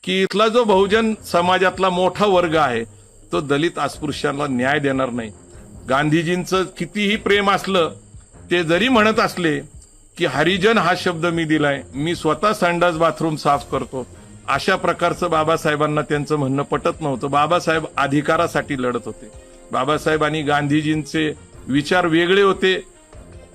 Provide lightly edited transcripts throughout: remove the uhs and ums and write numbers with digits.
की इथला जो बहुजन समाजातला मोठा वर्ग आहे तो दलित अस्पृश्यांना न्याय देणार नाही. गांधीजींचं कितीही प्रेम असलं ते जरी म्हणत असले की हरिजन हा शब्द मी दिलाय, मी स्वतः संडास बाथरूम साफ करतो, अशा प्रकारचं बाबासाहेबांना त्यांचं म्हणणं पटत नव्हतं. बाबासाहेब अधिकारासाठी लढत होते. बाबासाहेब आणि गांधीजींचे विचार वेगळे होते.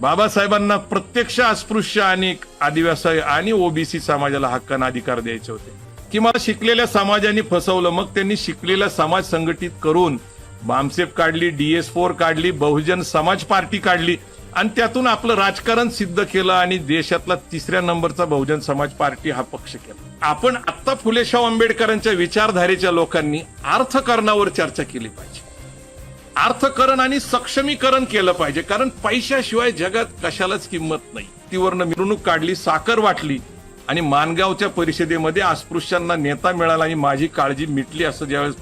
बाबासाहेबांना प्रत्यक्ष अस्पृश्य आणि आदिवासी आणि ओबीसी समाजाला हक्काने अधिकार द्यायचे होते. की मला शिकलेल्या समाजाने फसवलं. मग त्यांनी शिकलेला समाज संघटित करून बामसेप काढली, DS4 काढली, बहुजन समाज पार्टी काढली आणि त्यातून आपलं राजकारण सिद्ध केलं आणि देशातला 3ऱ्या नंबरचा बहुजन समाज पार्टी हा पक्ष केला. आपण आता फुले शाहू आंबेडकरांच्या विचारधारेच्या लोकांनी अर्थकारणावर चर्चा केली पाहिजे. अर्थकरण आणि सक्षमीकरण केलं पाहिजे, कारण पैशाशिवाय जगात कशालाच किंमत नाही. तीवरनं मिरवणूक काढली, साखर वाटली आणि माणगावच्या परिषदेमध्ये अस्पृश्यांना नेता मिळाला आणि माझी काळजी मिटली असं ज्यावेळेस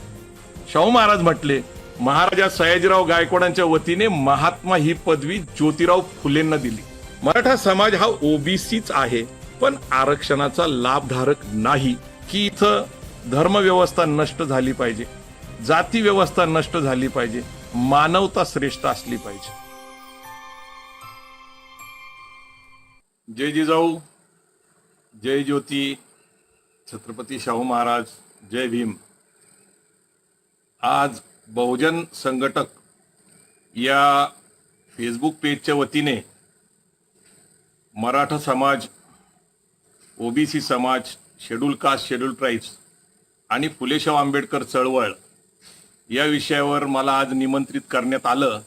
शाहू महाराज म्हटले, महाराजा सयाजीराव गायकवाडांच्या वतीने महात्मा ही पदवी ज्योतिराव फुलेंना दिली. मराठा समाज हा ओबीसीच आहे, पण आरक्षणाचा लाभधारक नाही. की इथं धर्मव्यवस्था नष्ट झाली पाहिजे, जाती व्यवस्था नष्ट झाली पाहिजे, मानवता श्रेष्ठ असली पाहिजे. जय जिजाऊ, जय ज्योती, छत्रपती शाहू महाराज, जय भीम. आज बहुजन संघटक या फेसबुक पेजच्या वतीने मराठा समाज, ओबीसी समाज, शेड्यूल कास्ट, शेड्यूल ट्राईब्स आणि फुले शाहू आंबेडकर चळवळ या विषयावर मला आज निमंत्रित करण्यात आलं.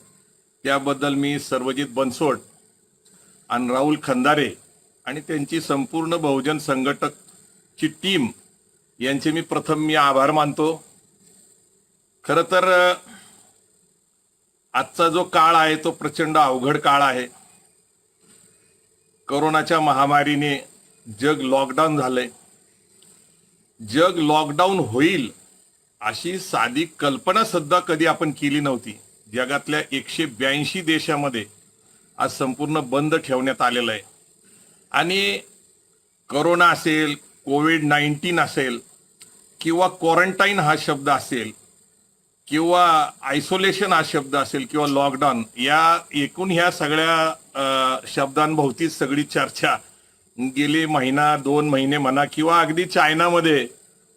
त्याबद्दल मी सर्वजित बनसोड आणि राहुल खंदारे आणि त्यांची संपूर्ण बहुजन संघटकची टीम यांचे मी प्रथम आभार मानतो. खरं तर आजचा जो काळ आहे तो प्रचंड अवघड काळ आहे. कोरोनाच्या महामारीने जग लॉकडाऊन झालंय. जग लॉकडाऊन होईल अशी साधी कल्पना सुद्धा कधी आपण केली नव्हती. जगातल्या 182 देशामध्ये आज संपूर्ण बंद ठेवण्यात आलेलं आहे. आणि कोरोना असेल, कोविड-19 असेल किंवा क्वारंटाईन हा शब्द असेल किंवा आयसोलेशन हा शब्द असेल किंवा लॉकडाऊन, या एकूण ह्या सगळ्या शब्दांभोवतीच सगळी चर्चा गेली महिना 2 महिने म्हणा किंवा अगदी चायनामध्ये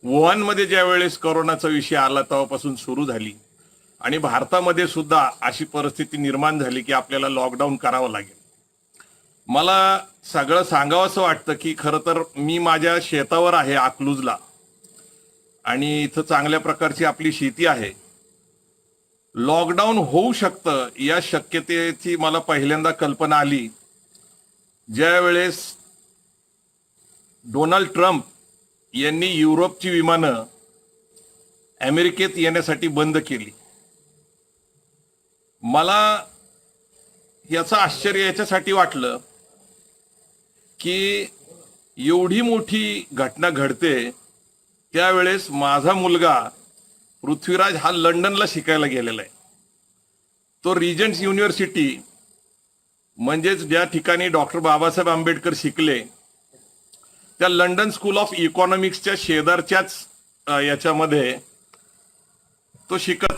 वुहानमध्ये ज्या वेळेस कोरोनाचा विषय आला तेव्हापासून सुरू झाली. आणि भारतामध्ये सुद्धा अशी परिस्थिती निर्माण झाली की आपल्याला लॉकडाऊन करावं लागेल. मला सगळं सांगावं असं वाटतं की खरं तर मी माझ्या शेतावर आहे अकलूजला आणि इथं चांगल्या प्रकारची आपली शेती आहे. लॉकडाऊन होऊ शकतं या शक्यतेची मला पहिल्यांदा कल्पना आली ज्या वेळेस डोनाल्ड ट्रम्प यांनी युरोपची विमानं अमेरिकेत येण्यासाठी बंद केली. मला याचं आश्चर्य याच्यासाठी वाटलं की एवढी मोठी घटना घडते त्यावेळेस माझा मुलगा पृथ्वीराज हा लंडनला शिकायला गेलेला आहे. तो रिजन्स युनिव्हर्सिटी म्हणजेच ज्या ठिकाणी डॉक्टर बाबासाहेब आंबेडकर शिकले त्या लंडन स्कूल ऑफ इकॉनॉमिक्सच्या शेजारच्याच याच्यामध्ये तो शिकत.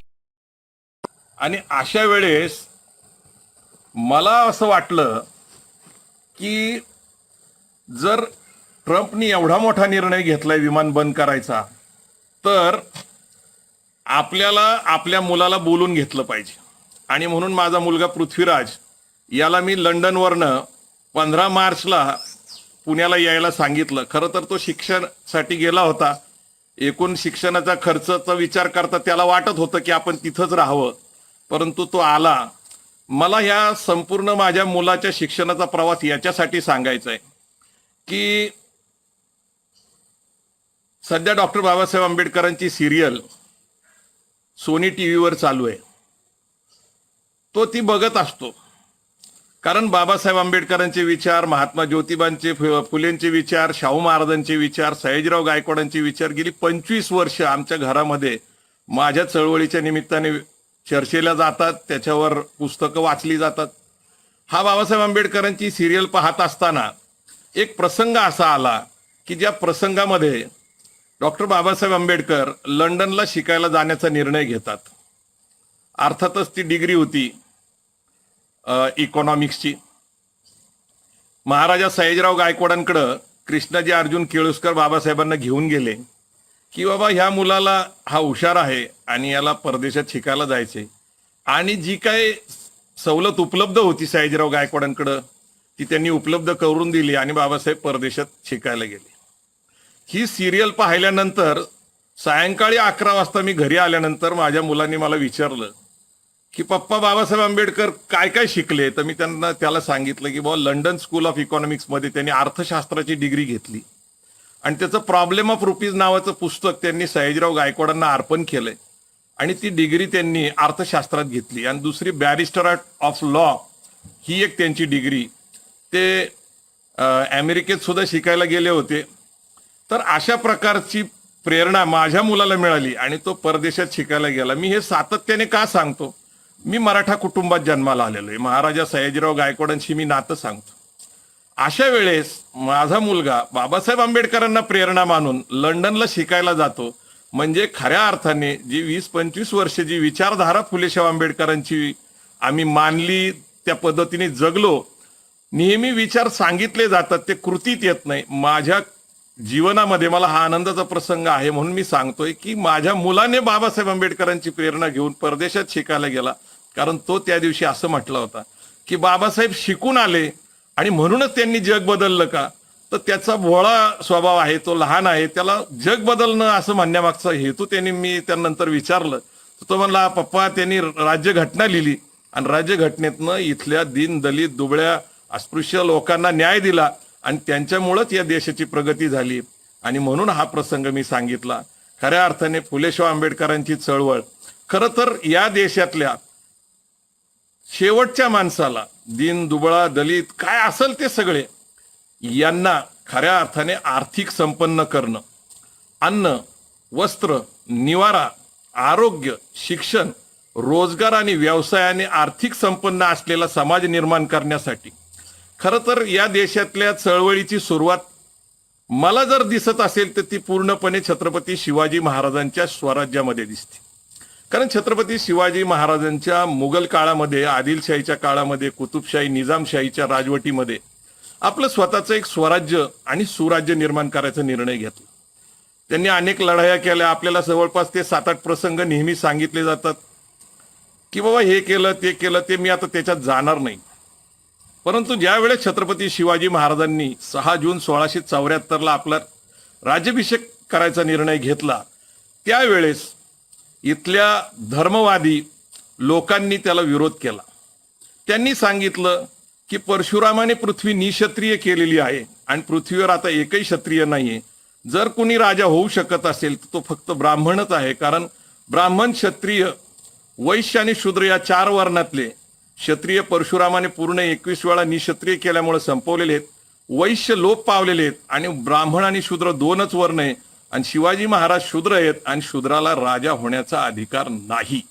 आणि अशा वेळेस मला असं वाटलं की जर ट्रम्पनी एवढा मोठा निर्णय घेतलाय विमान बंद करायचा तर आपल्याला आपल्या मुलाला बोलून घेतलं पाहिजे. आणि म्हणून माझा मुलगा पृथ्वीराज याला मी लंडनवरनं 15 मार्चला पुण्याला यायला सांगितलं. खरं तर तो शिक्षणासाठी गेला होता. एकूण शिक्षणाचा खर्चाचा विचार करता त्याला वाटत होतं की आपण तिथंच राहावं, परंतु तो आला. मला ह्या संपूर्ण माझ्या मुलाच्या शिक्षणाचा प्रवास याच्यासाठी सांगायचा आहे की सध्या डॉक्टर बाबासाहेब आंबेडकरांची सिरियल सोनी टीव्हीवर चालू आहे. तो ती बघत असतो कारण बाबासाहेब आंबेडकरांचे विचार, महात्मा ज्योतिबांचे, फुलेंचे विचार, शाहू महाराजांचे विचार, सयाजीराव गायकवाडांचे विचार गेली 25 वर्ष आमच्या घरामध्ये माझ्या चळवळीच्या निमित्ताने चर्चेला जातात, त्याच्यावर पुस्तकं वाचली जातात. हा बाबासाहेब आंबेडकरांची सिरियल पाहत असताना एक प्रसंग असा आला की ज्या प्रसंगामध्ये डॉक्टर बाबासाहेब आंबेडकर लंडनला शिकायला जाण्याचा निर्णय घेतात. अर्थातच ती डिग्री होती इकॉनॉमिक्सची. महाराजा सयाजीराव गायकवाडांकडं कृष्णाजी अर्जुन केळुस्कर बाबासाहेबांना घेऊन गेले की बाबा ह्या मुलाला हा हुशार आहे आणि याला परदेशात शिकायला जायचे. आणि जी काय सवलत उपलब्ध होती सयाजीराव गायकवाडांकडं ती त्यांनी उपलब्ध करून दिली आणि बाबासाहेब परदेशात शिकायला गेले. ही सिरियल पाहिल्यानंतर सायंकाळी 11 वाजता मी घरी आल्यानंतर माझ्या मुलांनी मला विचारलं की पप्पा बाबासाहेब आंबेडकर काय काय शिकले. तर मी त्याला सांगितलं की बाबा लंडन स्कूल ऑफ इकॉनॉमिक्समध्ये त्यांनी अर्थशास्त्राची डिग्री घेतली आणि त्याचं प्रॉब्लेम ऑफ रुपीज नावाचं पुस्तक त्यांनी सयाजीराव गायकवाडांना अर्पण केलंय आणि ती डिग्री त्यांनी अर्थशास्त्रात घेतली. आणि दुसरी बॅरिस्टर ऑफ लॉ ही एक त्यांची डिग्री. ते अमेरिकेत सुद्धा शिकायला गेले होते. तर अशा प्रकारची प्रेरणा माझ्या मुलाला मिळाली आणि तो परदेशात शिकायला गेला. मी हे सातत्याने का सांगतो, मी मराठा कुटुंबात जन्माला आलेलो आहे. महाराजा सयाजीराव गायकवाडांशी मी नातं सांगतो. अशा वेळेस माझा मुलगा बाबासाहेब आंबेडकरांना प्रेरणा मानून लंडनला शिकायला जातो म्हणजे खऱ्या अर्थाने जी 20-25 वर्ष जी विचारधारा फुलेशाह आंबेडकरांची आम्ही मानली, त्या पद्धतीने जगलो. नेहमी विचार सांगितले जातात, ते कृतीत येत नाही. माझ्या जीवनामध्ये मला हा आनंदाचा प्रसंग आहे म्हणून मी सांगतोय की माझ्या मुलाने बाबासाहेब आंबेडकरांची प्रेरणा घेऊन परदेशात शिकायला गेला. कारण तो त्या दिवशी असं म्हटलं होता की बाबासाहेब शिकून आले आणि म्हणूनच त्यांनी जग बदललं का. तर त्याचा भोळा स्वभाव आहे, तो लहान आहे, त्याला जग बदलणं असं म्हणण्यामागचा हेतू त्यांनी मी त्यानंतर विचारलं. तो म्हणला पप्पा त्यांनी राज्यघटना लिहिली आणि राज्यघटनेतनं इथल्या दीन दलित दुबळ्या अस्पृश्य लोकांना न्याय दिला आणि त्यांच्यामुळेच या देशाची प्रगती झाली. आणि म्हणून हा प्रसंग मी सांगितला. खऱ्या अर्थाने फुलेशाह आंबेडकरांची चळवळ खरं तर या देशातल्या शेवटच्या माणसाला, दीन दुबळा दलित काय असेल ते सगळे, यांना खऱ्या अर्थाने आर्थिक संपन्न करणं, अन्न वस्त्र निवारा आरोग्य शिक्षण रोजगार आणि व्यवसायाने आर्थिक संपन्न असलेला समाज निर्माण करण्यासाठी खरं तर या देशातल्या चळवळीची सुरुवात मला जर दिसत असेल तर ती पूर्णपणे छत्रपती शिवाजी महाराजांच्या स्वराज्यामध्ये दिसते. कारण छत्रपती शिवाजी महाराजांच्या मुघल काळामध्ये, आदिलशाहीच्या काळामध्ये, कुतुबशाही निजामशाहीच्या राजवटीमध्ये आपलं स्वतःचं एक स्वराज्य आणि सुराज्य निर्माण करायचा निर्णय घेतला. त्यांनी अनेक लढाया केल्या. आपल्याला जवळपास ते 7-8 प्रसंग नेहमी सांगितले जातात की बाबा हे केलं ते केलं, ते मी आता त्याच्यात जाणार नाही. परंतु ज्या वेळेस छत्रपती शिवाजी महाराजांनी 6 जून 1674 आपला राज्याभिषेक करायचा निर्णय घेतला, त्यावेळेस इथल्या धर्मवादी लोकांनी त्याला विरोध केला. त्यांनी सांगितलं की परशुरामाने पृथ्वी निक्षत्रिय केलेली आहे आणि पृथ्वीवर आता एकही क्षत्रिय नाहीये. जर कुणी राजा होऊ शकत असेल तर तो फक्त ब्राह्मणच आहे. कारण ब्राह्मण क्षत्रिय वैश्य आणि शूद्र या 4 वर्णातले क्षत्रिय परशुरामाने पूर्ण 21 वेळा निक्षत्रिय केल्यामुळे संपवलेले आहेत. वैश्य लोप पावलेले आहेत आणि ब्राह्मण आणि शूद्र 2च वर्ण आहे. आणि शिवाजी महाराज शूद्र आहेत आणि शूद्राला राजा होण्याचा अधिकार नाही.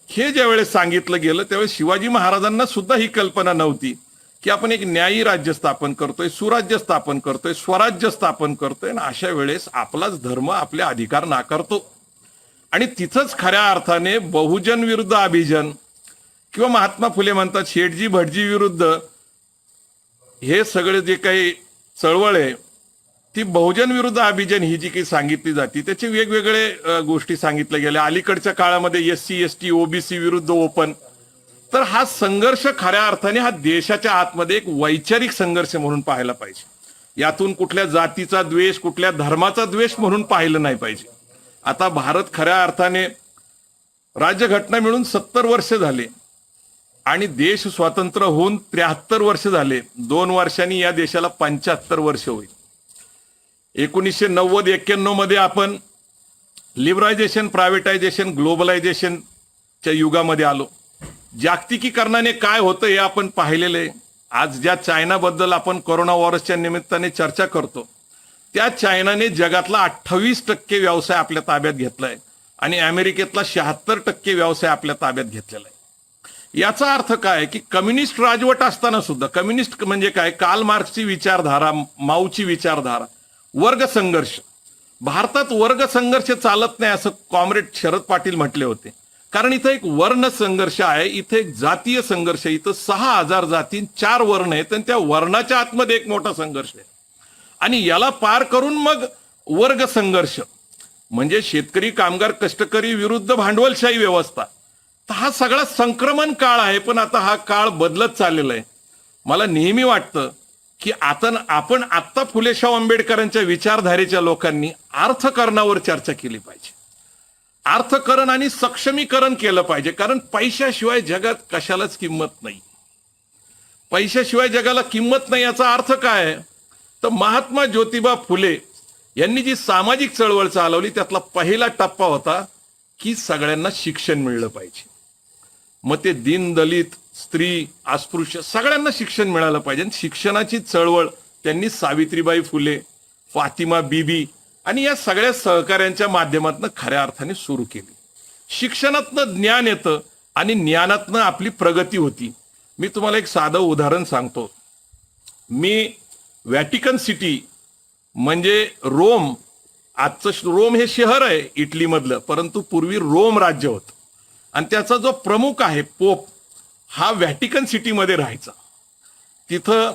हे ज्या वेळेस सांगितलं गेलं त्यावेळेस शिवाजी महाराजांना सुद्धा ही कल्पना नव्हती की आपण एक न्यायी राज्य स्थापन करतोय, सुराज्य स्थापन करतोय, स्वराज्य स्थापन करतोय आणि अशा वेळेस आपलाच धर्म आपले अधिकार नाकारतो. आणि तिथंच खऱ्या अर्थाने बहुजन विरुद्ध अभिजन किंवा महात्मा फुले म्हणतात शेठजी भटजी विरुद्ध हे सगळे जे काही चळवळ आहे ती बहुजन विरुद्ध अभिजन ही जी काही सांगितली जाते त्याचे वेगवेगळे गोष्टी सांगितल्या गेल्या. अलीकडच्या काळामध्ये SC ST OBC विरुद्ध ओपन. तर हा संघर्ष खऱ्या अर्थाने हा देशाच्या आतमध्ये एक वैचारिक संघर्ष म्हणून पाहायला पाहिजे. यातून कुठल्या जातीचा द्वेष, कुठल्या धर्माचा द्वेष म्हणून पाहिलं नाही पाहिजे. आता भारत खऱ्या अर्थाने राज्यघटना मिळून 70 वर्ष झाले आणि देश स्वतंत्र होऊन 73 वर्ष झाले. 2 वर्षांनी या देशाला 75 वर्ष होईल. 1990-91 मध्ये आपण लिबरायझेशन, प्रायव्हेटायझेशन, ग्लोबलायझेशनच्या युगामध्ये आलो. जागतिकीकरणाने काय होतं हे आपण पाहिलेलं आहे. आज ज्या चायनाबद्दल आपण कोरोना व्हायरसच्या निमित्ताने चर्चा करतो त्या चायनाने जगातला 28% व्यवसाय आपल्या ताब्यात घेतलाय आणि अमेरिकेतला 76% व्यवसाय आपल्या ताब्यात घेतलेला आहे. याचा अर्थ काय की कम्युनिस्ट राजवट असताना सुद्धा, कम्युनिस्ट म्हणजे काय, कार्ल मार्क्सची विचारधारा, माऊची विचारधारा, वर्ग संघर्ष, भारतात वर्ग संघर्ष चालत नाही असं कॉम्रेड शरद पाटील म्हटले होते. कारण इथं एक वर्ण संघर्ष आहे, इथं एक जातीय संघर्ष आहे. इथं 6,000 जाती 4 वर्ण आहेत आणि त्या वर्णाच्या आतमध्ये एक मोठा संघर्ष आहे. आणि याला पार करून मग वर्ग संघर्ष म्हणजे शेतकरी कामगार कष्टकरी विरुद्ध भांडवलशाही व्यवस्था. तर हा सगळा संक्रमण काळ आहे. पण आता हा काळ बदलत चाललेला आहे. मला नेहमी वाटतं की आपण आत्ता फुले शाहू आंबेडकरांच्या विचारधारेच्या लोकांनी अर्थकरणावर चर्चा केली पाहिजे. अर्थकरण आणि सक्षमीकरण केलं पाहिजे. कारण पैशाशिवाय जगात कशालाच किंमत नाही. पैशाशिवाय जगाला किंमत नाही याचा अर्थ काय आहे? तर महात्मा ज्योतिबा फुले यांनी जी सामाजिक चळवळ चालवली त्यातला पहिला टप्पा होता की सगळ्यांना शिक्षण मिळलं पाहिजे. मग ते दीन दलित स्त्री अस्पृश्य सगळ्यांना शिक्षण मिळालं पाहिजे. शिक्षणाची चळवळ त्यांनी सावित्रीबाई फुले, फातिमा बीबी आणि या सगळ्या सहकार्यांच्या माध्यमातून खऱ्या अर्थाने सुरू केली. शिक्षणातनं ज्ञान येतं आणि ज्ञानातनं आपली प्रगती होती. मी तुम्हाला एक साधं उदाहरण सांगतो. मी व्हॅटिकन सिटी म्हणजे रोम, आजचं रोम हे शहर आहे इटलीमधलं, परंतु पूर्वी रोम राज्य होतं आणि त्याचा जो प्रमुख आहे पोप हा व्हॅटिकन सिटीमध्ये राहायचा. तिथं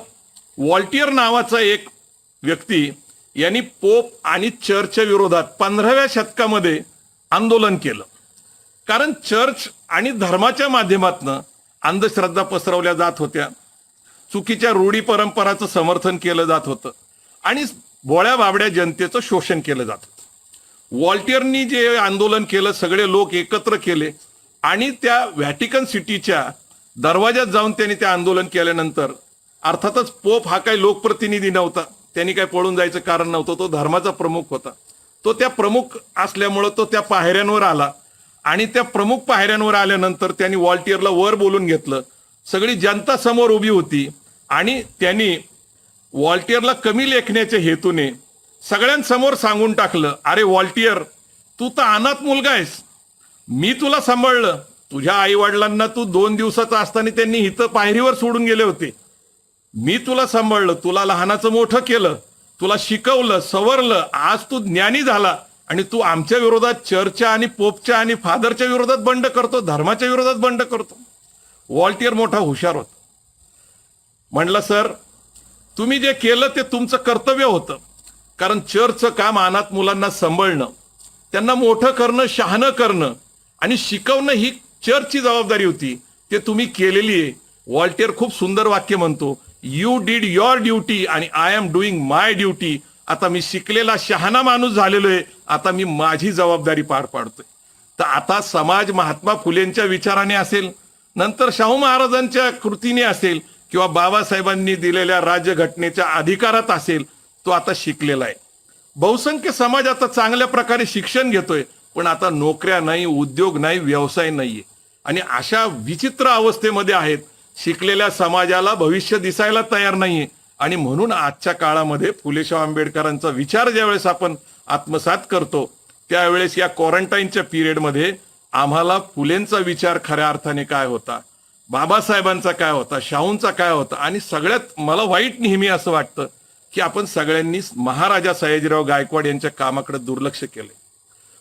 वॉल्टियर नावाचा एक व्यक्ती यांनी पोप आणि चर्चच्या विरोधात 15व्या शतकामध्ये आंदोलन केलं. कारण चर्च आणि धर्माच्या माध्यमातून अंधश्रद्धा पसरवल्या जात होत्या, चुकीच्या रूढी परंपराचं समर्थन केलं जात होतं आणि भोळ्या बाबड्या जनतेचं शोषण केलं जात होतं. वॉल्टियरनी जे आंदोलन केलं सगळे लोक एकत्र केले आणि त्या व्हॅटिकन सिटीच्या दरवाज्यात जाऊन त्यांनी ते आंदोलन केल्यानंतर अर्थातच पोप हा काही लोकप्रतिनिधी नव्हता, त्यांनी काही पळून जायचं कारण नव्हतं, तो धर्माचा प्रमुख होता. तो त्या प्रमुख असल्यामुळं तो त्या पायऱ्यांवर आला आणि त्या प्रमुख पायऱ्यांवर आल्यानंतर त्यांनी वॉल्टियरला वर बोलून घेतलं. सगळी जनता समोर उभी होती आणि त्यांनी वॉल्टियरला कमी लेखण्याच्या हेतूने सगळ्यांसमोर सांगून टाकलं, अरे वॉल्टियर, तू तर अनाथ मुलगा आहेस, मी तुला सांभाळलं. तुझ्या आई वडिलांना तू 2 दिवसाचा असताना त्यांनी इथं पायरीवर सोडून गेले होते. मी तुला सांभाळलं, तुला लहानाचं मोठं केलं, तुला शिकवलं, सवरलं. आज तू ज्ञानी झाला आणि तू आमच्या विरोधात चर्चच्या आणि पोपच्या आणि फादरच्या विरोधात बंड करतो, धर्माच्या विरोधात बंड करतो. वॉल्टियर मोठा हुशार होता. म्हणलं, सर तुम्ही जे केलं ते तुमचं कर्तव्य होतं. कारण चर्चचं काम अनाथ मुलांना सांभाळणं, त्यांना मोठं करणं, शहाणं करणं आणि शिकवणं ही चर्चची जबाबदारी होती. ते तुम्ही केलेली आहे. वॉल्टियर खूप सुंदर वाक्य म्हणतो, यू डीड युअर ड्युटी आणि I am doing my duty. आता मी शिकलेला शहाणा माणूस झालेलो आहे, आता मी माझी जबाबदारी पार पाडतोय. तर आता समाज महात्मा फुलेंच्या विचाराने असेल, नंतर शाहू महाराजांच्या कृतीने असेल किंवा बाबासाहेबांनी दिलेल्या राज्यघटनेच्या अधिकारात असेल, तो आता शिकलेला आहे. बहुसंख्य समाज आता चांगल्या प्रकारे शिक्षण घेतोय, पण आता नोकऱ्या नाही, उद्योग नाही, व्यवसाय नाहीये आणि अशा विचित्र अवस्थेमध्ये आहेत. शिकलेल्या समाजाला भविष्य दिसायला तयार नाहीये आणि म्हणून आजच्या काळामध्ये फुले शाहू आंबेडकरांचा विचार ज्यावेळेस आपण आत्मसात करतो त्यावेळेस या क्वारंटाईनच्या पिरियडमध्ये आम्हाला फुलेंचा विचार खऱ्या अर्थाने काय होता, बाबासाहेबांचा काय होता, शाहूंचा काय होता आणि सगळ्यात मला वाईट नेहमी असं वाटतं की आपण सगळ्यांनी महाराजा सयाजीराव गायकवाड यांच्या कामाकडे दुर्लक्ष केले.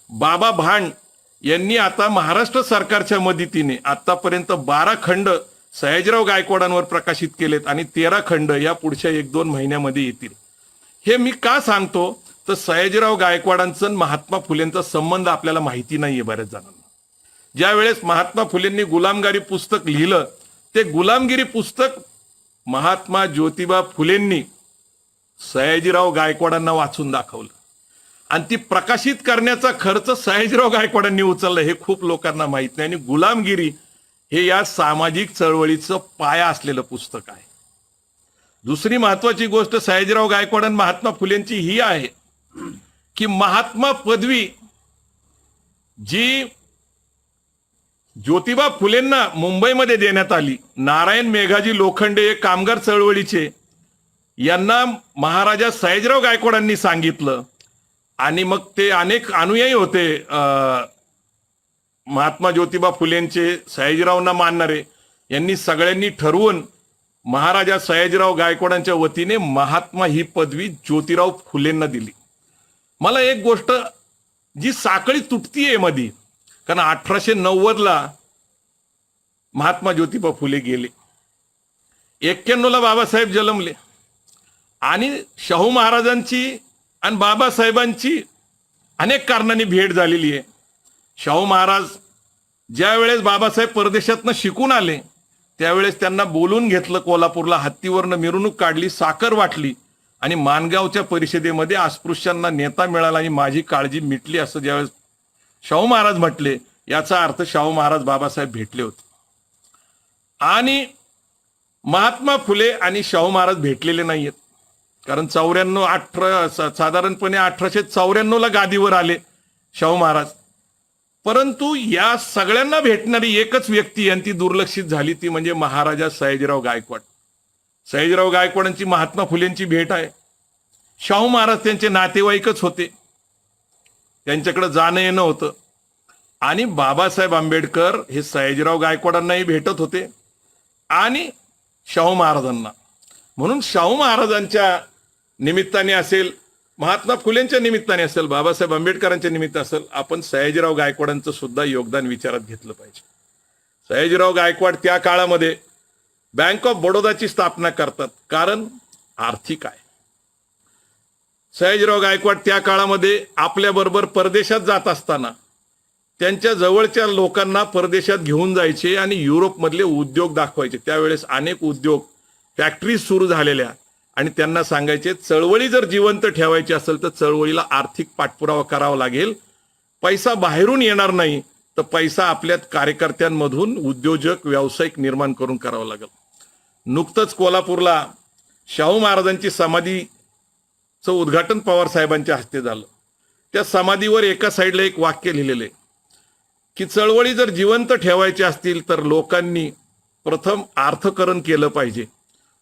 बाबा भांड यांनी आता महाराष्ट्र सरकारच्या मदतीने आतापर्यंत 12 खंड सयाजीराव गायकवाडांवर प्रकाशित केलेत आणि 13 खंड या पुढच्या 1-2 महिन्यामध्ये येतील. हे मी का सांगतो तर सयाजीराव गायकवाडांचा महात्मा फुलेंचा संबंध आपल्याला माहिती नाहीये बऱ्याच जणांना. ज्या वेळेस महात्मा फुलेंनी गुलामगिरी पुस्तक लिहिलं, ते गुलामगिरी पुस्तक महात्मा ज्योतिबा फुलेंनी सयाजीराव गायकवाडांना वाचून दाखवलं आणि ती प्रकाशित करण्याचा खर्च सयाजीराव गायकवाडांनी उचलला. हे खूप लोकांना माहित नाही आणि गुलामगिरी हे या सामाजिक चळवळीचं पाया असलेलं पुस्तक आहे. दुसरी महत्वाची गोष्ट सयाजीराव गायकवाड आणि महात्मा फुलेंची ही आहे की महात्मा पदवी जी ज्योतिबा फुलेंना मुंबईमध्ये देण्यात आली, नारायण मेघाजी लोखंडे कामगार चळवळीचे यांना महाराजा सयाजीराव गायकवाडांनी सांगितलं आणि मग ते अनेक अनुयायी होते महात्मा ज्योतिबा फुलेंचे, सयाजीरावांना मानणारे, यांनी सगळ्यांनी ठरवून महाराजा सयाजीराव गायकवाडांच्या वतीने महात्मा ही पदवी ज्योतिराव फुलेंना दिली. मला एक गोष्ट जी साखळी तुटतीये मध्ये, कारण 1890ला महात्मा ज्योतिबा फुले गेले, 91ला बाबासाहेब जन्मले आणि शाहू महाराजांची आणि बाबासाहेबांची अनेक कारणांनी भेट झालेली आहे. शाहू महाराज ज्या वेळेस बाबासाहेब परदेशातनं शिकून आले त्यावेळेस त्यांना बोलून घेतलं, कोल्हापूरला हत्तीवरनं मिरवणूक काढली, साखर वाटली आणि माणगावच्या परिषदेमध्ये अस्पृश्यांना नेता मिळाला आणि माझी काळजी मिटली असं ज्यावेळेस शाहू महाराज म्हटले, याचा अर्थ शाहू महाराज बाबासाहेब भेटले होते. आणि महात्मा फुले आणि शाहू महाराज भेटलेले नाहीयेत, कारण साधारणपणे 1894ला गादीवर आले शाहू महाराज. परंतु या सगळ्यांना भेटणारी एकच व्यक्ती आणि ती दुर्लक्षित झाली, ती म्हणजे महाराजा सयाजीराव गायकवाड. सयाजीराव गायकवाडांची महात्मा फुलेंची भेट आहे. शाहू महाराज त्यांचे नातेवाईकच होते, त्यांच्याकडे जाणं येणं होतं. आणि बाबासाहेब आंबेडकर हे सयाजीराव गायकवाडांनाही भेटत होते आणि शाहू महाराजांना. म्हणून शाहू महाराजांच्या निमित्ताने असेल, महात्मा फुलेंच्या निमित्ताने असेल, बाबासाहेब आंबेडकरांच्या निमित्त असेल, आपण सयाजीराव गायकवाडांचं सुद्धा योगदान विचारात घेतलं पाहिजे. सयाजीराव गायकवाड त्या काळामध्ये बँक ऑफ बडोदाची स्थापना करतात, कारण आर्थिक आहे. सयाजीराव गायकवाड त्या काळामध्ये आपल्याबरोबर परदेशात जात असताना त्यांच्या जवळच्या लोकांना परदेशात घेऊन जायचे आणि युरोपमधले उद्योग दाखवायचे. त्यावेळेस अनेक उद्योग फॅक्टरीज सुरू झालेल्या आणि त्यांना सांगायचे, चळवळी जर जिवंत ठेवायची असेल तर चळवळीला आर्थिक पाठपुरावा करावा लागेल. पैसा बाहेरून येणार नाही, तर पैसा आपल्या कार्यकर्त्यांमधून उद्योजक व्यावसायिक निर्माण करून करावा लागेल. नुकतंच कोल्हापूरला शाहू महाराजांची समाधीचं उद्घाटन पवार साहेबांच्या हस्ते झालं. त्या समाधीवर एका साईडला एक वाक्य लिहिलेलं आहे की चळवळी जर जिवंत ठेवायची असतील तर लोकांनी प्रथम अर्थकरण केलं पाहिजे,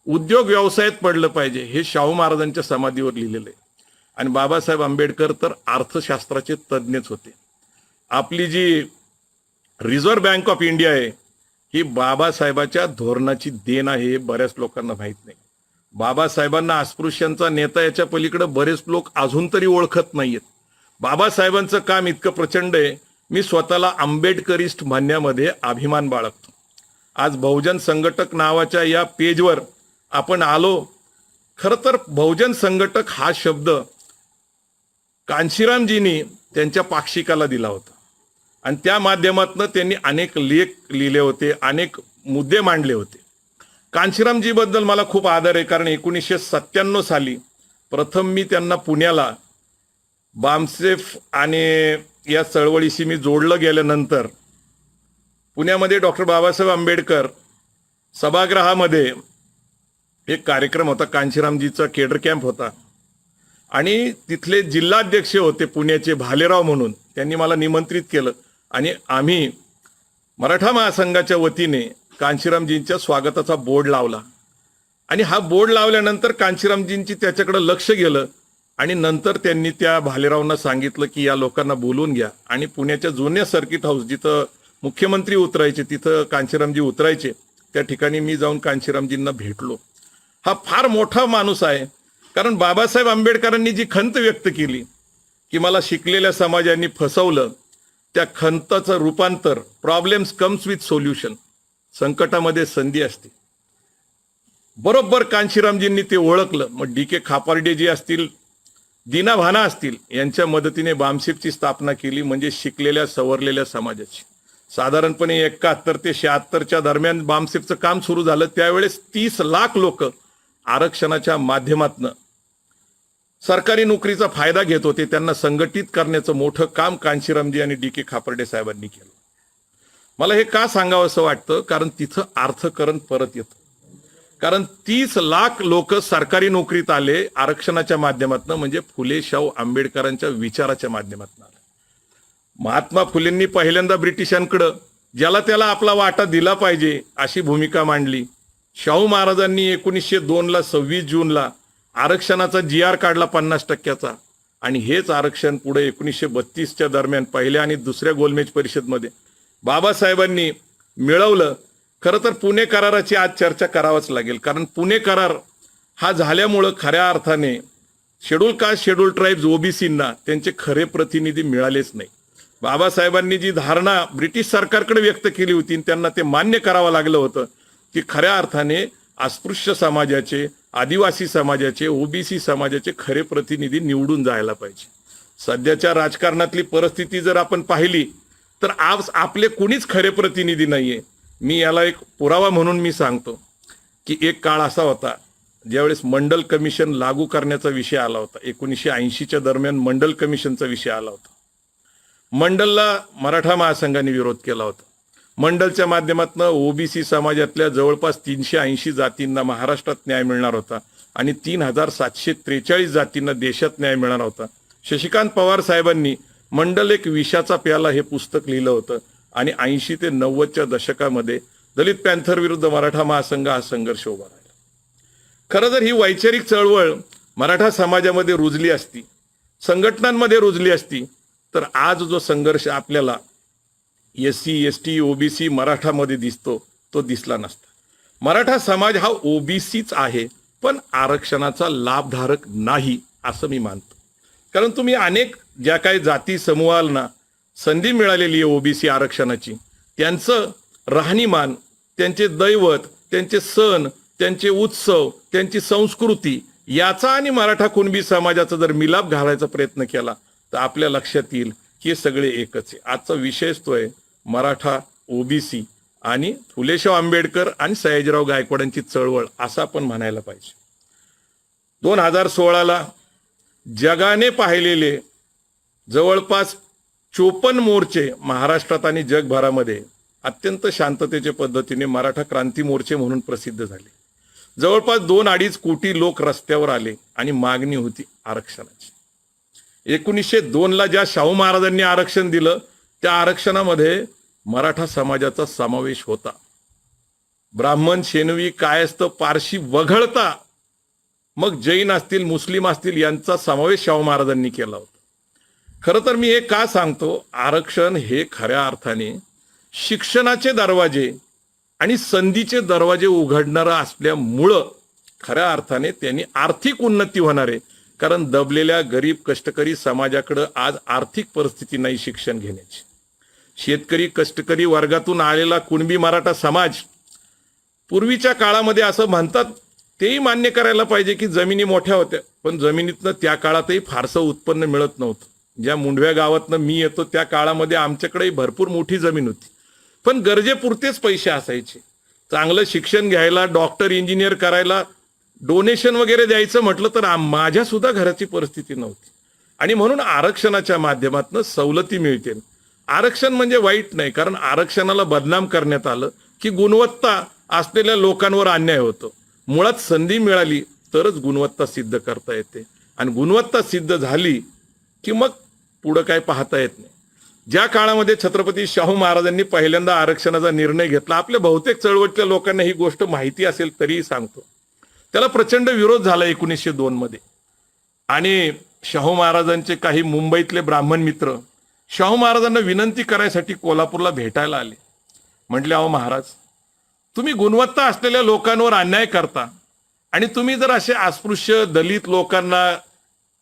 उद्योग व्यवसायात पडलं पाहिजे. हे शाहू महाराजांच्या समाधीवर लिहिलेलं आहे. आणि बाबासाहेब आंबेडकर तर अर्थशास्त्राचे तज्ज्ञच होते. आपली जी रिझर्व्ह बँक ऑफ इंडिया आहे ही बाबासाहेबाच्या धोरणाची देण आहे, हे बऱ्याच लोकांना माहीत नाही. बाबासाहेबांना अस्पृश्यांचा नेता याच्या पलीकडे बरेच लोक अजून तरी ओळखत नाहीयेत. बाबासाहेबांचं काम इतकं प्रचंड आहे, मी स्वतःला आंबेडकरिस्ट म्हणण्यामध्ये अभिमान बाळगतो. आज बहुजन संघटक नावाच्या या पेजवर आपण आलो. खरं तर बहुजन संघटक हा शब्द कांशीरामजींनी त्यांच्या पाक्षिकाला दिला होता आणि त्या माध्यमातून त्यांनी अनेक लेख लिहिले होते, अनेक मुद्दे मांडले होते. कांशीरामजीबद्दल मला खूप आदर आहे, कारण 1997 साली प्रथम मी त्यांना पुण्याला बामसेफ आणि या चळवळीशी मी जोडलं गेल्यानंतर पुण्यामध्ये डॉक्टर बाबासाहेब आंबेडकर सभागृहामध्ये एक कार्यक्रम होता, कांशीरामजीचा केडर कॅम्प होता आणि तिथले जिल्हाध्यक्ष होते पुण्याचे भालेराव म्हणून, त्यांनी मला निमंत्रित केलं आणि आम्ही मराठा महासंघाच्या वतीने कांशीरामजींच्या स्वागताचा बोर्ड लावला. आणि हा बोर्ड लावल्यानंतर कांशीरामजींची त्याच्याकडे लक्ष गेलं आणि नंतर त्यांनी त्या भालेरावांना सांगितलं की या लोकांना बोलवून घ्या. आणि पुण्याच्या जुन्या सर्किट हाऊस जिथं मुख्यमंत्री उतरायचे तिथं कांशीरामजी उतरायचे, त्या ठिकाणी मी जाऊन कांशीरामजींना भेटलो. हा फार मोठा माणूस आहे, कारण बाबासाहेब आंबेडकरांनी जी खंत व्यक्त केली की मला शिकलेल्या समाजांनी फसवलं, त्या खंताचं रूपांतर प्रॉब्लेम्स कम्स विथ सोल्युशन, संकटामध्ये संधी असते, बरोबर कांशीरामजींनी ते ओळखलं. मग डी के खापर्डे जी असतील, दीना भाना असतील, यांच्या मदतीने बामसेफची स्थापना केली, म्हणजे शिकलेल्या सवरलेल्या समाजाची. साधारणपणे 71 ते 76च्या दरम्यान बामसेफचं काम सुरू झालं. त्यावेळेस 30 लाख लोक आरक्षणाच्या माध्यमातून सरकारी नोकरीचा फायदा घेत होते. त्यांना संघटित करण्याचं मोठं काम कांशीरामजी आणि डी के खापर्डे साहेबांनी केलं. मला हे का सांगावं असं वाटतं, कारण तिथं अर्थकरण परत येतं. कारण 30 लाख लोक सरकारी नोकरीत आले आरक्षणाच्या माध्यमातून, म्हणजे फुले शाहू आंबेडकरांच्या विचाराच्या माध्यमातून आले. महात्मा फुलेंनी पहिल्यांदा ब्रिटिशांकडं ज्याला त्याला आपला वाटा दिला पाहिजे अशी भूमिका मांडली. शाहू महाराजांनी 1902ला 26 जूनला आरक्षणाचा GR काढला 50%चा, आणि हेच आरक्षण पुढे 1932च्या दरम्यान पहिल्या आणि दुसऱ्या गोलमेज परिषदमध्ये बाबासाहेबांनी मिळवलं. खरं तर पुणे कराराची आज चर्चा करावंच लागेल, कारण पुणे करार हा झाल्यामुळं खऱ्या अर्थाने शेड्यूल कास्ट शेड्यूल ट्राईब्स ओबीसींना त्यांचे खरे प्रतिनिधी मिळालेच नाही. बाबासाहेबांनी जी धारणा ब्रिटिश सरकारकडे व्यक्त केली होती त्यांना ते मान्य करावं लागलं होतं की खऱ्या अर्थाने अस्पृश्य समाजाचे, आदिवासी समाजाचे, ओबीसी समाजाचे खरे प्रतिनिधी निवडून जायला पाहिजे. सध्याच्या राजकारणातली परिस्थिती जर आपण पाहिली तर आज आपले कुणीच खरे प्रतिनिधी नाहीये. मी याला एक पुरावा म्हणून मी सांगतो की एक काळ असा होता ज्यावेळेस मंडल कमिशन लागू करण्याचा विषय आला होता. 1980च्या दरम्यान मंडल कमिशनचा विषय आला होता. मंडलला मराठा महासंघाने विरोध केला होता. मंडलच्या माध्यमातून ओबीसी समाजातल्या जवळपास 380 जातींना महाराष्ट्रात न्याय मिळणार होता आणि 3743 जातींना देशात न्याय मिळणार होता. शशिकांत पवार साहेबांनी मंडल एक विषाचा प्याला हे पुस्तक लिहिलं होतं आणि 80 ते 90च्या दशकामध्ये दलित पॅन्थर विरुद्ध मराठा महासंघ हा संघर्ष उभा राहिला. खरं तर ही वैचारिक चळवळ मराठा समाजामध्ये रुजली असती, संघटनांमध्ये रुजली असती तर आज जो संघर्ष आपल्याला SC ST OBC मराठामध्ये दिसतो तो दिसला नसता. मराठा समाज हा ओबीसीच आहे पण आरक्षणाचा लाभधारक नाही असं मी मानतो. कारण तुम्ही अनेक ज्या काही जाती समूहांना संधी मिळालेली आहे ओबीसी आरक्षणाची, त्यांचं राहणीमान, त्यांचे दैवत, त्यांचे सण, त्यांचे उत्सव, त्यांची संस्कृती याचा आणि मराठा कुणबी समाजाचा जर मिलाप घालायचा प्रयत्न केला तर आपल्या लक्षात येईल की हे सगळे एकच आहे. आजचा विषयच तो आहे मराठा, ओबीसी आणि फुलेशाह आंबेडकर आणि सयाजीराव गायकवाडांची चळवळ असं आपण म्हणायला पाहिजे. 2016ला जगाने पाहिलेले जवळपास 54 मोर्चे महाराष्ट्रात आणि जगभरामध्ये अत्यंत शांततेच्या पद्धतीने मराठा क्रांती मोर्चे म्हणून प्रसिद्ध झाले. जवळपास 2-2.5 कोटी लोक रस्त्यावर आले आणि मागणी होती आरक्षणाची. 1902ला ज्या शाहू महाराजांनी आरक्षण दिलं त्या आरक्षणामध्ये मराठा समाजाचा समावेश होता. ब्राह्मण, शेनवी, कायस्थ, पारशी वगळता मग जैन असतील, मुस्लिम असतील यांचा समावेश शाहू महाराजांनी केला होता. खरं तर मी हे का सांगतो, आरक्षण हे खऱ्या अर्थाने शिक्षणाचे दरवाजे आणि संधीचे दरवाजे उघडणारं असल्यामुळं खऱ्या अर्थाने त्यांनी आर्थिक उन्नती होणार आहे. कारण दबलेल्या गरीब कष्टकरी समाजाकडे आज आर्थिक परिस्थिती नाही शिक्षण घेण्याची. शेतकरी कष्टकरी वर्गातून आलेला कुणबी मराठा समाज पूर्वीच्या काळामध्ये असं म्हणतात, तेही मान्य करायला पाहिजे की जमिनी मोठ्या होत्या पण जमिनीतनं त्या काळातही फारसं उत्पन्न मिळत नव्हतं. ज्या मुंडव्या गावातनं मी येतो त्या काळामध्ये आमच्याकडेही भरपूर मोठी जमीन होती पण गरजेपुरतेच पैसे असायचे. चांगलं शिक्षण घ्यायला, डॉक्टर इंजिनियर करायला डोनेशन वगैरे द्यायचं म्हटलं तर माझ्या सुद्धा घराची परिस्थिती नव्हती. आणि म्हणून आरक्षणाच्या माध्यमातून सवलती मिळतील. आरक्षण म्हणजे वाईट नाही, कारण आरक्षणाला बदनाम करण्यात आलं की गुणवत्ता असलेल्या लोकांवर अन्याय होतो. मुळात संधी मिळाली तरच गुणवत्ता सिद्ध करता येते आणि गुणवत्ता सिद्ध झाली की मग पुढं काय पाहता येत नाही. ज्या काळामध्ये छत्रपती शाहू महाराजांनी पहिल्यांदा आरक्षणाचा निर्णय घेतला, आपल्या बहुतेक चळवळीतल्या लोकांना ही गोष्ट माहिती असेल तरीही सांगतो, त्याला प्रचंड विरोध झाला 1902 मध्ये. आणि शाहू महाराजांचे काही मुंबईतले ब्राह्मण मित्र शाहू महाराजांना विनंती करायसाठी कोल्हापूरला भेटायला आले. म्हटले, अहो महाराज, तुम्ही गुणवत्ता असलेल्या लोकांवर अन्याय करता आणि तुम्ही जर असे अस्पृश्य दलित लोकांना,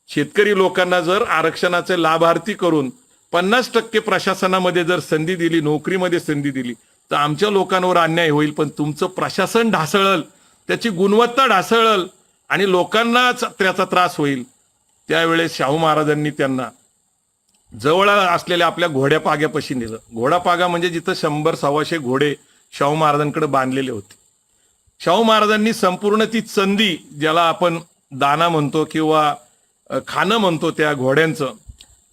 शेतकरी लोकांना जर आरक्षणाचे लाभार्थी करून 50% प्रशासनामध्ये जर संधी दिली, नोकरीमध्ये संधी दिली तर आमच्या लोकांवर अन्याय होईल. पण तुमचं प्रशासन ढासळल, त्याची गुणवत्ता ढासळल आणि लोकांनाच त्याचा त्रास होईल. त्यावेळेस शाहू महाराजांनी त्यांना जवळ असलेल्या आपल्या घोड्यापाग्यापाशी नेलं. घोडापागा म्हणजे जिथं 100-125 घोडे शाहू महाराजांकडे बांधलेले होते. शाहू महाराजांनी संपूर्ण ती चंदी, ज्याला आपण दाना म्हणतो किंवा खाणं म्हणतो त्या घोड्यांचं,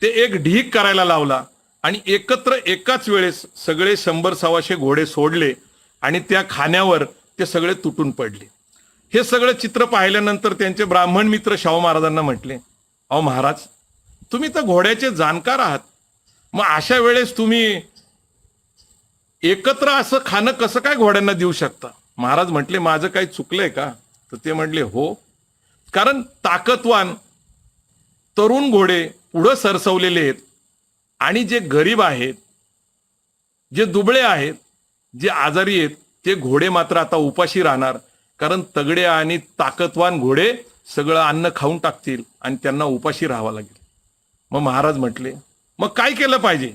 ते एक ढीक करायला लावला आणि एकत्र एकाच वेळेस सगळे 100-125 घोडे सोडले आणि त्या खाण्यावर ते सगळे तुटून पडले. हे सगळं चित्र पाहिल्यानंतर त्यांचे ब्राह्मण मित्र शाहू महाराजांना म्हटले, अहो महाराज, तुम्ही तर घोड्याचे जाणकार आहात, मग अशा वेळेस तुम्ही एकत्र असं खाणं कसं काय घोड्यांना देऊ शकता? महाराज म्हटले, माझं काही चुकलंय का? तर ते म्हटले, हो, कारण ताकदवान तरुण घोडे पुढं सरसवलेले आहेत आणि जे गरीब आहेत, जे दुबळे आहेत, जे आजारी आहेत, ते घोडे मात्र आता उपाशी राहणार. कारण तगडे आणि ताकदवान घोडे सगळं अन्न खाऊन टाकतील आणि त्यांना उपाशी राहावं लागेल. मग महाराज म्हटले, मग काय केलं पाहिजे?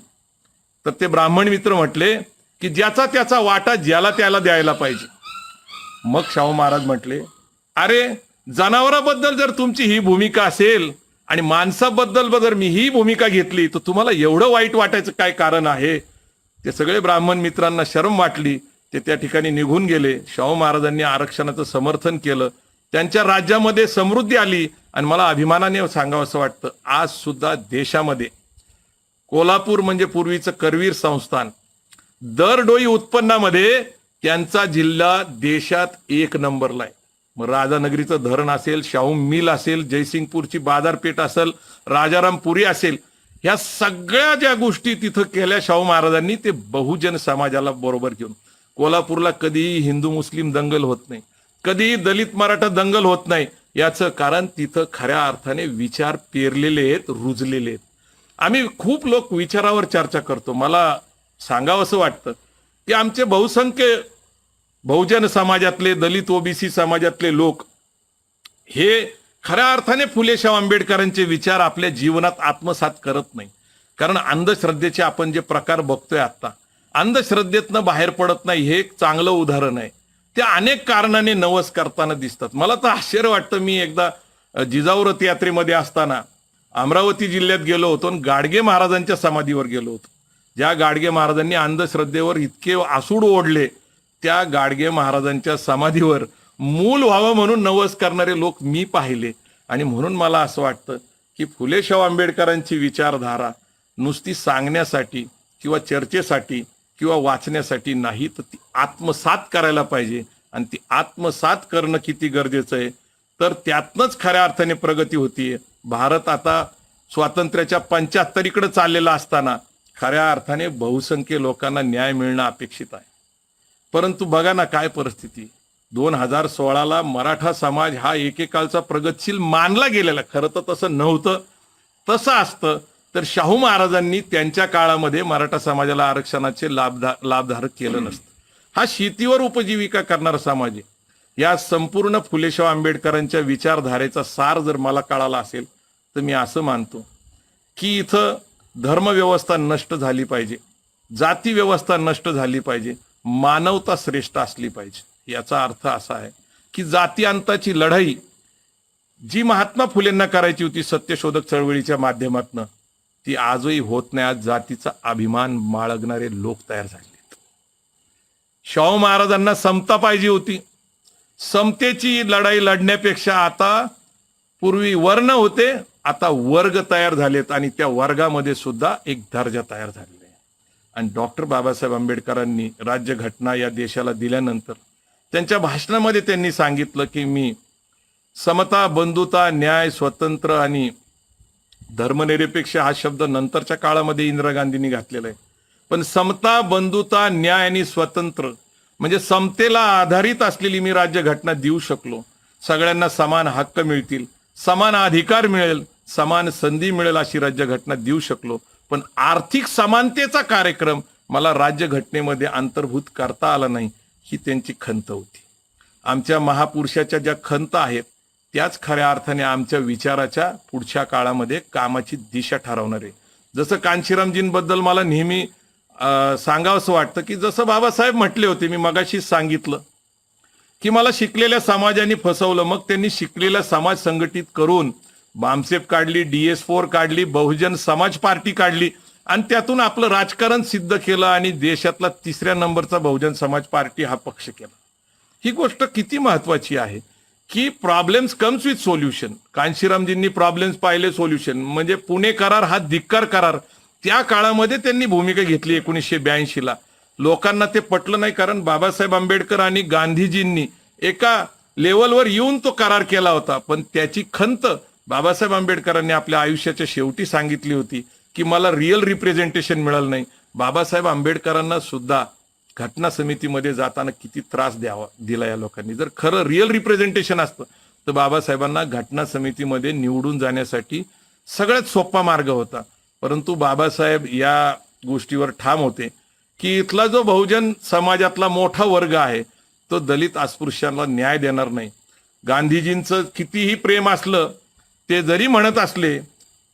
तर ते ब्राह्मण मित्र म्हटले की ज्याचा त्याचा वाटा ज्याला त्याला द्यायला पाहिजे. मग शाहू महाराज म्हटले, अरे जनावराबद्दल जर तुमची ही भूमिका असेल आणि माणसाबद्दल जर मी ही भूमिका घेतली तर तुम्हाला एवढं वाईट वाटायचं काय कारण आहे? ते सगळे ब्राह्मण मित्रांना शरम वाटली. ते त्या ठिकाणी निघून गेले. शाहू महाराजांनी आरक्षणाचं समर्थन केलं. त्यांच्या राज्यामध्ये समृद्धी आली. आणि मला अभिमानाने सांगावं असं वाटतं, आज सुद्धा देशामध्ये कोल्हापूर म्हणजे पूर्वीचं करवीर संस्थान, दरडोई उत्पन्नामध्ये त्यांचा जिल्हा देशात 1 नंबरला आहे. मग राजानगरीचं धरण असेल, शाहू मिल असेल, जयसिंगपूरची बाजारपेठ असेल, राजारामपुरी असेल, ह्या सगळ्या ज्या गोष्टी तिथं केल्या शाहू महाराजांनी, ते बहुजन समाजाला बरोबर घेऊन. कोल्हापूरला कधीही हिंदू मुस्लिम दंगल होत नाही, कधीही दलित मराठा दंगल होत नाही. याचं कारण तिथं खऱ्या अर्थाने विचार पेरलेले आहेत, रुजलेले आहेत. आम्ही खूप लोक विचारावर चर्चा करतो. मला सांगावं असं वाटतं की आमचे बहुसंख्य बहुजन समाजातले, दलित ओबीसी समाजातले लोक हे खऱ्या अर्थाने फुले शाहू आंबेडकरांचे विचार आपल्या जीवनात आत्मसात करत नाही. कारण अंधश्रद्धेचे आपण जे प्रकार बघतोय आता, अंधश्रद्धेतनं बाहेर पडत नाही, हे एक चांगलं उदाहरण आहे. ते अनेक कारणाने नवस करताना दिसतात. मला तर आश्चर्य वाटतं. मी एकदा जिजाऊ रथ यात्रेमध्ये असताना अमरावती जिल्ह्यात गेलो होतो आणि गाडगे महाराजांच्या समाधीवर गेलो होतो. ज्या गाडगे महाराजांनी अंधश्रद्धेवर इतके आसूड ओढले, त्या गाडगे महाराजांच्या समाधीवर मूल व्हावं म्हणून नवस करणारे लोक मी पाहिले. आणि म्हणून मला असं वाटतं की फुले शाहू आंबेडकरांची विचारधारा नुसती सांगण्यासाठी किंवा चर्चेसाठी किंवा वाचण्यासाठी नाही, तर ती आत्मसात करायला पाहिजे. आणि ती आत्मसात करणं किती गरजेचं आहे, तर त्यातनंच खऱ्या अर्थाने प्रगती होतीये. भारत आता स्वातंत्र्याच्या 75कडे चाललेला असताना खऱ्या अर्थाने बहुसंख्य लोकांना न्याय मिळणं अपेक्षित आहे. परंतु बघा ना काय परिस्थिती. 2016ला मराठा समाज हा एकेकाळचा प्रगतशील मानला गेलेला, खरं तर तसं नव्हतं. तसं असतं तर शाहू महाराजांनी त्यांच्या काळामध्ये मराठा समाजाला आरक्षणाचे लाभधारक केलं नसतं. हा शेतीवर उपजीविका करणारा समाज आहे. या संपूर्ण फुले शाहू आंबेडकरांच्या विचारधारेचा सार जर मला कळाला असेल तर मी असं मानतो की इथं धर्मव्यवस्था नष्ट झाली पाहिजे, जाती व्यवस्था नष्ट झाली पाहिजे, मानवता श्रेष्ठ असली पाहिजे. याचा अर्थ असा आहे की जातीअंताची लढाई जी महात्मा फुलेंना करायची होती सत्यशोधक चळवळीच्या माध्यमातून, ती आजही होत नाही. आज जातीचा अभिमान बाळगणारे लोक तयार झालेत. शाहू महाराजांना समता पाहिजे होती. समतेची लढाई लढण्यापेक्षा आता पूर्वी वर्ण होते, आता वर्ग तयार झालेत आणि त्या वर्गामध्ये सुद्धा एक दर्जा तयार झालेला आहे. आणि डॉक्टर बाबासाहेब आंबेडकरांनी राज्यघटना या देशाला दिल्यानंतर त्यांच्या भाषणामध्ये त्यांनी सांगितलं की मी समता, बंधुता, न्याय, स्वतंत्र आणि धर्मनिरपेक्ष हा शब्द नंतरच्या काळामध्ये इंदिरा गांधींनी घातलेला आहे. पण समता, बंधुता, न्याय आणि स्वतंत्र म्हणजे समतेला आधारित असलेली मी राज्यघटना देऊ शकलो. सगळ्यांना समान हक्क मिळतील, समान अधिकार मिळेल, समान संधी मिळेल अशी राज्यघटना देऊ शकलो. पण आर्थिक समानतेचा कार्यक्रम मला राज्यघटनेमध्ये अंतर्भूत करता आला नाही, ही त्यांची खंत होती. आमच्या महापुरुषाच्या ज्या खंत आहेत त्याच खऱ्या अर्थाने आमच्या विचाराच्या पुढच्या काळामध्ये कामाची दिशा ठरवणार आहे. जसं कांशीरामजींबद्दल मला नेहमी सांगावंसं वाटतं की जसं बाबासाहेब म्हटले होते, मी मगाशीच सांगितलं की मला शिकलेल्या समाजाने फसवलं. मग त्यांनी शिकलेला समाज संघटित करून बामसेप काढली, DS4 काढली, बहुजन समाज पार्टी काढली आणि त्यातून आपलं राजकारण सिद्ध केलं आणि देशातला 3ऱ्या नंबरचा बहुजन समाज पार्टी हा पक्ष केला. ही गोष्ट किती महत्वाची आहे की प्रॉब्लेम्स कम्स विथ सोल्युशन. कांशीरामजींनी प्रॉब्लेम्स पाहिले, सोल्युशन म्हणजे पुणे करार हा धिक्कार करार. त्या काळामध्ये त्यांनी भूमिका घेतली 1982ला. लोकांना ते पटलं नाही, कारण बाबासाहेब आंबेडकर आणि गांधीजींनी एका लेवलवर येऊन तो करार केला होता. पण त्याची खंत बाबासाहेब आंबेडकरांनी आपल्या आयुष्याच्या शेवटी सांगितली होती की मला रिअल रिप्रेझेंटेशन मिळालं नाही. बाबासाहेब आंबेडकरांना सुद्धा घटना समितीमध्ये जाताना किती त्रास दिला या लोकांनी. जर खरं रिअल रिप्रेझेंटेशन असतं तर बाबासाहेबांना घटना समितीमध्ये निवडून जाण्यासाठी सगळ्यात सोपा मार्ग होता. परंतु बाबासाहेब या गोष्टीवर ठाम होते की इथला जो बहुजन समाजातला मोठा वर्ग आहे तो दलित अस्पृश्यांना न्याय देणार नाही. गांधीजींचं कितीही प्रेम असलं, ते जरी म्हणत असले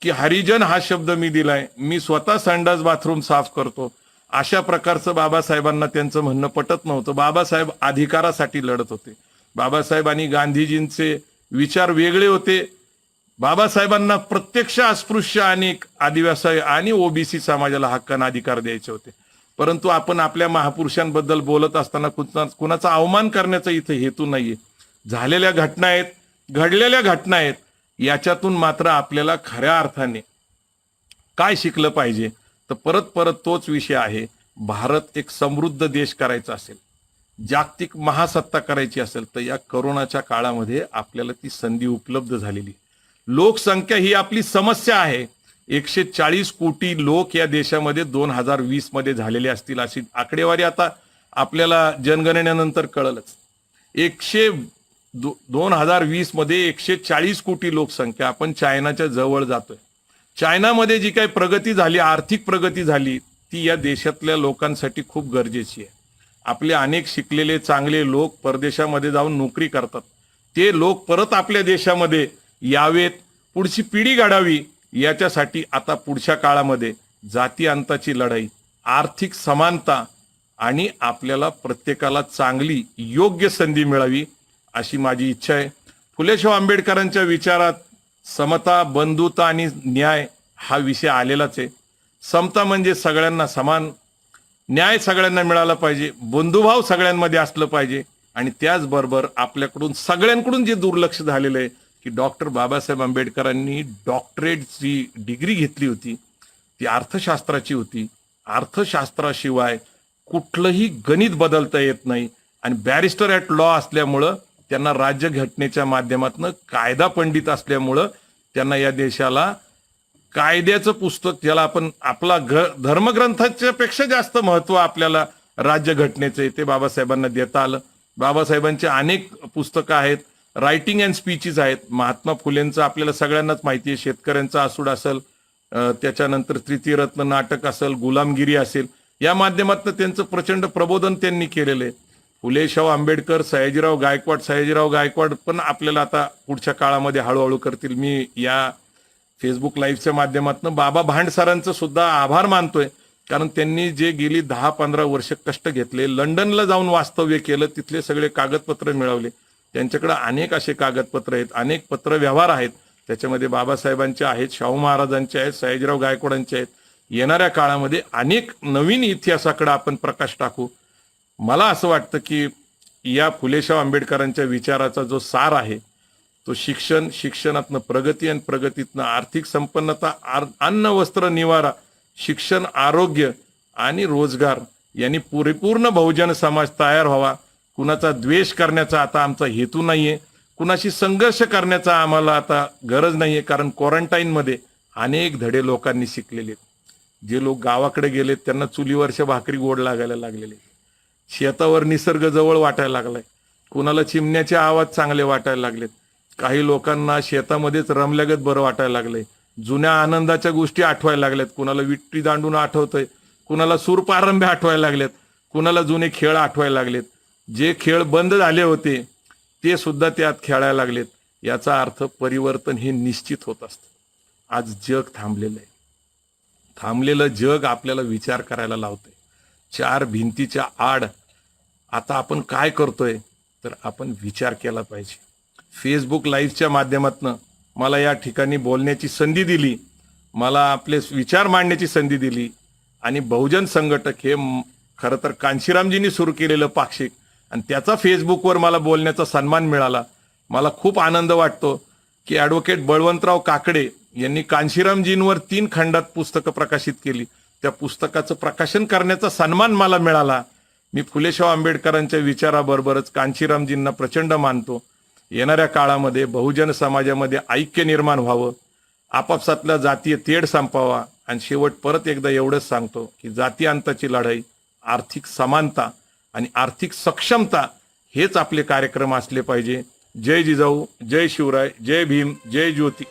की हरिजन हा शब्द मी दिलाय, मी स्वतः संडास बाथरूम साफ करतो, अशा प्रकारचं बाबासाहेबांना त्यांचं म्हणणं पटत नव्हतं. बाबासाहेब अधिकारासाठी लढत होते. बाबासाहेब आणि गांधीजींचे विचार वेगळे होते. बाबासाहेबांना प्रत्यक्ष अस्पृश्य आणि आदिवासी आणि ओबीसी समाजाला हक्काने अधिकार द्यायचे होते. परंतु आपण आपल्या महापुरुषांबद्दल बोलत असताना कुणाचा अवमान करण्याचा इथे हेतू नाहीये. झालेल्या घटना आहेत, घडलेल्या घटना आहेत, याच्यातून मात्र आपल्याला खऱ्या अर्थाने काय शिकलं पाहिजे, तर परत परत तोच विषय आहे. भारत एक समृद्ध देश करायचा असेल, जागतिक महासत्ता करायची असेल, तर या करोनाच्या काळामध्ये आपल्याला ती संधी उपलब्ध झालेली. लोकसंख्या ही आपली समस्या आहे. 140 कोटी लोक या देशामध्ये 2020 मध्ये झालेले असतील, अशी आकडेवारी आता आपल्याला जनगणनेनंतर कळलंच. 2020 मध्ये 140 कोटी लोकसंख्या. आपण चायनाच्या जवळ जातोय. चायनामध्ये जी काही प्रगती झाली, आर्थिक प्रगती झाली, ती या देशातल्या लोकांसाठी खूप गरजेची आहे. आपले अनेक शिकलेले चांगले लोक परदेशामध्ये जाऊन नोकरी करतात. ते लोक परत आपल्या देशामध्ये यावेत, पुढची पिढी घडावी, याच्यासाठी आता पुढच्या काळामध्ये जाती अंताची लढाई, आर्थिक समानता आणि आपल्याला प्रत्येकाला चांगली योग्य संधी मिळावी, अशी माझी इच्छा आहे. फुलेशाह आंबेडकरांच्या विचारात समता, बंधुता आणि न्याय हा विषय आलेलाच आहे. समता म्हणजे सगळ्यांना समान, न्याय सगळ्यांना मिळाला पाहिजे, बंधुभाव सगळ्यांमध्ये असलं पाहिजे. आणि त्याचबरोबर आपल्याकडून सगळ्यांकडून जे दुर्लक्ष झालेलं आहे की डॉक्टर बाबासाहेब आंबेडकरांनी डॉक्टरेटची डिग्री घेतली होती, ती अर्थशास्त्राची होती. अर्थशास्त्राशिवाय कुठलंही गणित बदलता येत नाही. आणि बॅरिस्टर ॲट लॉ असल्यामुळं, त्यांना राज्यघटनेच्या माध्यमातून कायदा पंडित असल्यामुळं, त्यांना या देशाला कायद्याचं पुस्तक, ज्याला आपण आपला धर्मग्रंथाच्या पेक्षा जास्त महत्व आपल्याला राज्यघटनेचं, ते बाबासाहेबांना देता आलं. बाबासाहेबांचे अनेक पुस्तकं आहेत, रायटिंग अँड स्पीचेस आहेत. महात्मा फुलेंचं आपल्याला सगळ्यांनाच माहिती आहे, शेतकऱ्यांचा आसूड असेल, त्याच्यानंतर तृतीयरत्न नाटक असेल, गुलामगिरी असेल, या माध्यमातून त्यांचं प्रचंड प्रबोधन त्यांनी केलेलं आहे. फुलेशाह आंबेडकर, सयाजीराव गायकवाड पण आपल्याला आता पुढच्या काळामध्ये हळूहळू करतील. मी या फेसबुक लाईव्हच्या माध्यमातून बाबा भांडसरांचं सुद्धा आभार मानतोय, कारण त्यांनी जे गेली 10-15 वर्ष कष्ट घेतले, लंडनला जाऊन वास्तव्य केलं, तिथले सगळे कागदपत्र मिळवले. त्यांच्याकडे अनेक असे कागदपत्र आहेत, अनेक पत्रव्यवहार आहेत, त्याच्यामध्ये बाबासाहेबांचे आहेत, शाहू महाराजांचे आहेत, सयाजीराव गायकवाडांचे आहेत. येणाऱ्या काळामध्ये अनेक नवीन इतिहासाकडे आपण प्रकाश टाकू. मला असं वाटतं की या फुलेशाह आंबेडकरांच्या विचाराचा जो सार आहे, तो शिक्षणातनं प्रगती आणि प्रगतीतनं आर्थिक संपन्नता, अन्न वस्त्र निवारा, शिक्षण, आरोग्य आणि रोजगार यांनी परिपूर्ण बहुजन समाज तयार व्हावा. कुणाचा द्वेष करण्याचा आता आमचा हेतू नाहीये, कुणाशी संघर्ष करण्याचा आम्हाला आता गरज नाहीये, कारण क्वारंटाईनमध्ये अनेक धडे लोकांनी शिकलेले आहेत. जे लोक गावाकडे गेलेत त्यांना चुलीवरच्या भाकरी गोड लागायला लागलेले, शेतावर निसर्ग जवळ वाटायला लागलाय, कुणाला चिमण्याचे आवाज चांगले वाटायला लागलेत, काही लोकांना शेतामध्येच रमल्यागत बरं वाटायला लागलंय, जुन्या आनंदाच्या गोष्टी आठवायला लागल्यात, कुणाला विट्टी दांडून आठवतंय, कुणाला सूरपारंब्या आठवायला लागलेत, कुणाला जुने खेळ आठवायला लागलेत, जे खेळ बंद झाले होते ते सुद्धा त्यात खेळायला लागलेत. याचा अर्थ परिवर्तन हे निश्चित होत असतं. आज जग थांबलेलं आहे. थांबलेलं जग आपल्याला विचार करायला लावतंय. 4 भिंतीच्या आड आता आपण काय करतोय, तर आपण विचार केला पाहिजे. फेसबुक लाईव्हच्या माध्यमातून मला या ठिकाणी बोलण्याची संधी दिली, मला आपले विचार मांडण्याची संधी दिली. आणि बहुजन संघटक हे खरं तर कांशीरामजींनी सुरू केलेलं पाक्षिक, आणि त्याचा फेसबुकवर मला बोलण्याचा सन्मान मिळाला. मला खूप आनंद वाटतो की ॲडव्होकेट बळवंतराव काकडे यांनी कांशीरामजींवर 3 खंडात पुस्तकं प्रकाशित केली. त्या पुस्तकाचं प्रकाशन करण्याचा सन्मान मला मिळाला. मी फुलेशाह आंबेडकरांच्या विचाराबरोबरच कांशीरामजींना प्रचंड मानतो. येणाऱ्या काळामध्ये बहुजन समाजामध्ये ऐक्य निर्माण व्हावं, आपापसातला जातीय तेढ संपावा. आणि शेवट परत एकदा एवढंच सांगतो की जाती अंताची लढाई, आर्थिक समानता आणि आर्थिक सक्षमता हेच आपले कार्यक्रम असले पाहिजे. जय जिजाऊ, जय शिवराय, जय भीम, जय ज्योती.